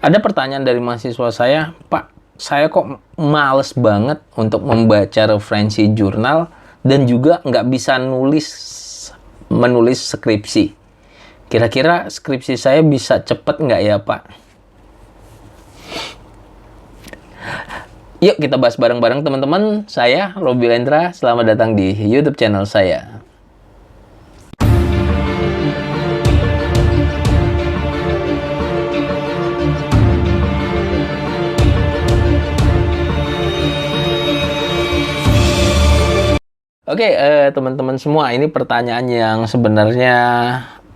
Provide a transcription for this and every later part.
Ada pertanyaan dari mahasiswa saya, Pak, saya kok males banget untuk membaca referensi jurnal dan juga nggak bisa menulis skripsi. Kira-kira skripsi saya bisa cepet nggak ya, Pak? Yuk kita bahas bareng-bareng teman-teman. Saya Robi Lendra, selamat datang di YouTube channel saya. Oke, teman-teman semua, ini pertanyaan yang sebenarnya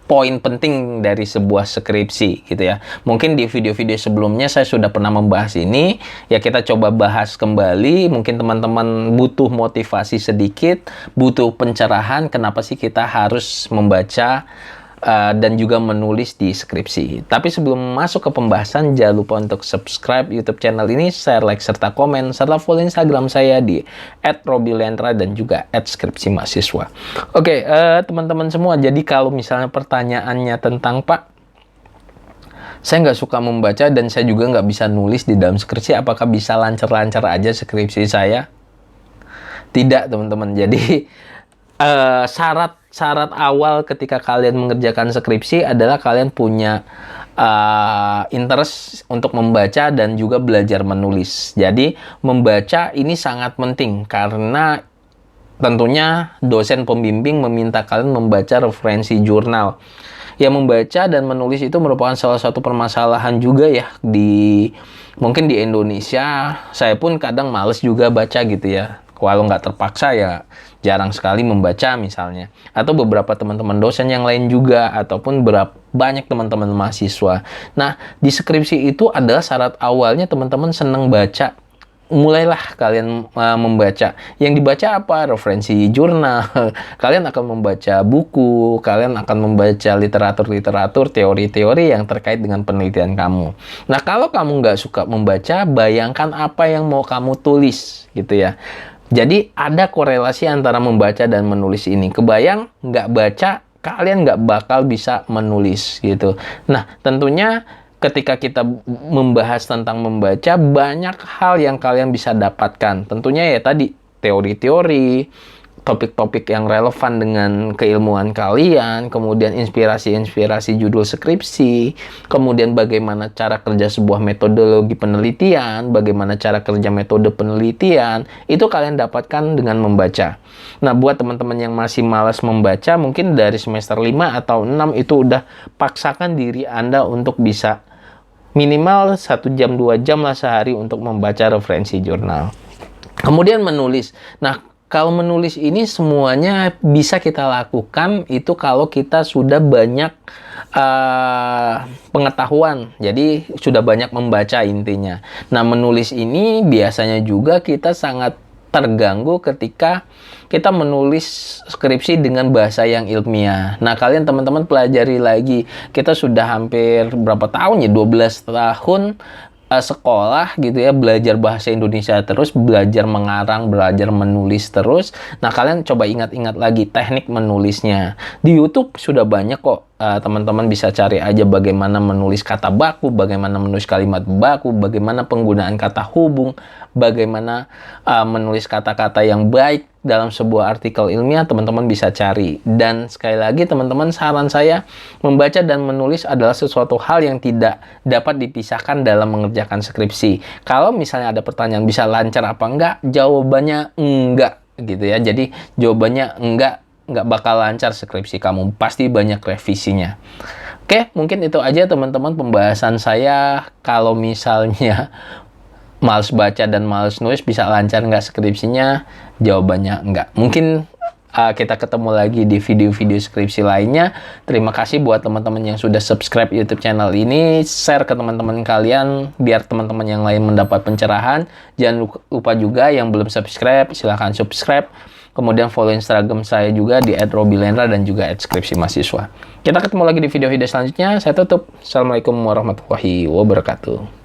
poin penting dari sebuah skripsi gitu ya. Mungkin di video-video sebelumnya saya sudah pernah membahas ini, ya kita coba bahas kembali. Mungkin teman-teman butuh motivasi sedikit, butuh pencerahan kenapa sih kita harus membaca dan juga menulis di skripsi. Tapi sebelum masuk ke pembahasan, jangan lupa untuk subscribe YouTube channel ini, share, like, serta komen, serta follow Instagram saya di @robilendra dan juga @skripsimahasiswa. Oke, teman-teman semua, jadi kalau misalnya pertanyaannya tentang, Pak, saya nggak suka membaca dan saya juga nggak bisa nulis di dalam skripsi, apakah bisa lancar-lancar aja skripsi saya? Tidak, teman-teman. Jadi, syarat awal ketika kalian mengerjakan skripsi adalah kalian punya interest untuk membaca dan juga belajar menulis. Jadi membaca ini sangat penting karena tentunya dosen pembimbing meminta kalian membaca referensi jurnal. Ya, membaca dan menulis itu merupakan salah satu permasalahan juga ya mungkin di Indonesia. Saya pun kadang males juga baca gitu ya. Kalau nggak terpaksa ya jarang sekali membaca misalnya. Atau beberapa teman-teman dosen yang lain juga, ataupun banyak teman-teman mahasiswa. Nah, di skripsi itu adalah syarat awalnya teman-teman senang baca. Mulailah kalian membaca. Yang dibaca apa? Referensi jurnal. Kalian akan membaca buku, kalian akan membaca literatur-literatur, teori-teori yang terkait dengan penelitian kamu. Nah, kalau kamu nggak suka membaca, bayangkan apa yang mau kamu tulis gitu ya. Jadi ada korelasi antara membaca dan menulis ini. Kebayang nggak baca, kalian nggak bakal bisa menulis gitu. Nah, tentunya ketika kita membahas tentang membaca, banyak hal yang kalian bisa dapatkan. Tentunya ya tadi, teori-teori, topik-topik yang relevan dengan keilmuan kalian, kemudian inspirasi-inspirasi judul skripsi, kemudian bagaimana cara kerja sebuah metodologi penelitian, bagaimana cara kerja metode penelitian, itu kalian dapatkan dengan membaca. Nah, buat teman-teman yang masih malas membaca, mungkin dari semester 5 atau 6 itu udah paksakan diri Anda untuk bisa minimal 1 jam 2 jam lah sehari untuk membaca referensi jurnal. Kemudian menulis. Nah, kalau menulis ini semuanya bisa kita lakukan itu kalau kita sudah banyak pengetahuan. Jadi sudah banyak membaca intinya. Nah, menulis ini biasanya juga kita sangat terganggu ketika kita menulis skripsi dengan bahasa yang ilmiah. Nah, kalian teman-teman pelajari lagi. Kita sudah hampir berapa tahun ya? 12 tahun sekolah gitu ya, belajar bahasa Indonesia terus, belajar mengarang, belajar menulis terus. Nah, kalian coba ingat-ingat lagi teknik menulisnya. Di YouTube sudah banyak kok, teman-teman bisa cari aja bagaimana menulis kata baku, bagaimana menulis kalimat baku, bagaimana penggunaan kata hubung, bagaimana menulis kata-kata yang baik dalam sebuah artikel ilmiah. Teman-teman bisa cari. Dan sekali lagi teman-teman, saran saya, membaca dan menulis adalah sesuatu hal yang tidak dapat dipisahkan dalam mengerjakan skripsi. Kalau misalnya ada pertanyaan bisa lancar apa enggak, jawabannya enggak gitu ya. Jadi jawabannya enggak bakal lancar skripsi kamu, pasti banyak revisinya. Oke, mungkin itu aja teman-teman pembahasan saya. Kalau misalnya males baca dan males nulis, bisa lancar nggak skripsinya? Jawabannya enggak. Mungkin kita ketemu lagi di video-video skripsi lainnya. Terima kasih buat teman-teman yang sudah subscribe YouTube channel ini. Share ke teman-teman kalian biar teman-teman yang lain mendapat pencerahan. Jangan lupa juga yang belum subscribe, silahkan subscribe. Kemudian follow Instagram saya juga di @robilendra dan juga @skripsimahasiswa. Kita ketemu lagi di video-video selanjutnya. Saya tutup. Assalamualaikum warahmatullahi wabarakatuh.